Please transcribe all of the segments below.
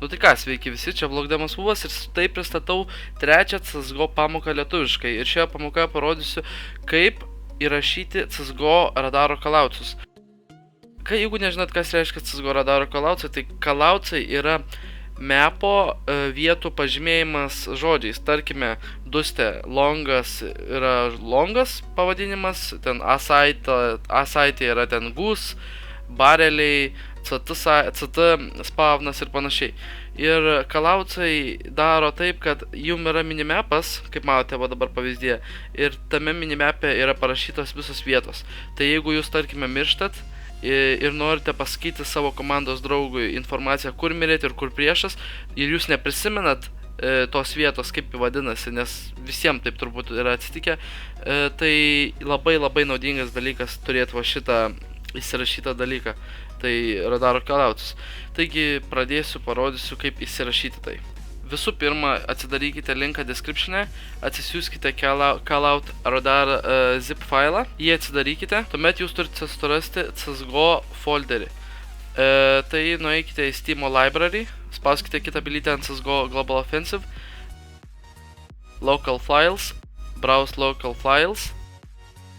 Nu tai ką, sveiki visi, čia Vlogdamas Uvas ir tai pristatau trečią CSGO pamoką lietuviškai. Ir šioje pamokoje parodysiu, kaip įrašyti CSGO radaro callouts. Jeigu nežinot, kas reiškia CSGO radaro callouts, tai calloutsai yra mepo vietų pažymėjimas žodžiais. Tarkime, duste longas yra longas pavadinimas, ten A-site yra ten goose, bareliai, CT spavnas ir panašiai. Ir calloutsai daro taip, kad jum yra minimapas, kaip matote va dabar pavyzdėje, ir tame minimape yra parašytos visos vietos. Tai jeigu jūs, tarkime, mirštat ir norite pasakyti savo komandos draugui informaciją, kur mirėt ir kur priešas, ir jūs neprisimenat tos vietos, kaip vadinasi, nes visiems taip turbūt yra atsitikę, tai labai naudingas dalykas turėti va šitą įsirašytą dalyką, tai radaro callouts. Taigi parodysiu, kaip įsirašyti tai. Visų pirma, atsidarykite linką description'e, atsisiųskite callout radar zip failą, jį atsidarykite, tuomet jūs turite surasti CSGO folderį. Tai nueikite į Steam library, spauskite kitą bilytę ant CSGO Global Offensive, local files, browse local files,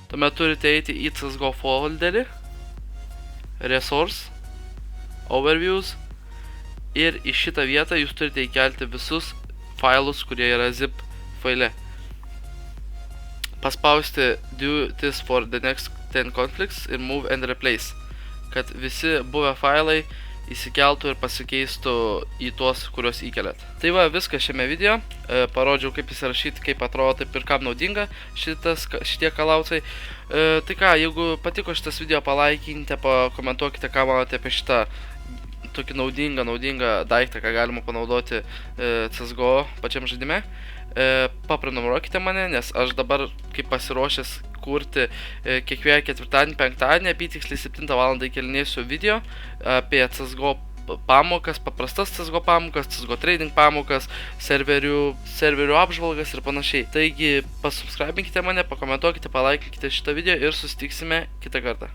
tuomet turite eiti į CSGO folderį, resource, overviews, ir į šitą vietą jūs turite įkelti visus failus, kurie yra zip faile. Paspausti do this for the next 10 conflicts ir move and replace, kad visi buvę failai įsikeltų ir pasikeistų į tuos, kuriuos įkeliat. Tai va, viskas šiame video. Parodžiau, kaip įsirašyti, kaip atrodo, taip ir kam naudinga šitie calloutsai. Tai ką, jeigu patiko šitas video, palaikinkite, pakomentuokite, ką manote apie šitą tokį naudingą daiktą, ką galima panaudoti CSGO pačiam žaidime. Paprenumeruokite mane, nes aš dabar, kaip pasiruošęs kurti kiekvieną ketvirtadienį, penktadienį, apytiksliai 7 valandą įkelinėsiu video apie CSGO pamokas, paprastas CSGO pamokas, CSGO trading pamokas, serverių apžvalgas ir panašiai. Taigi, pasubscribinkite mane, pakomentuokite, palaikinkite šitą video ir susitiksime kitą kartą.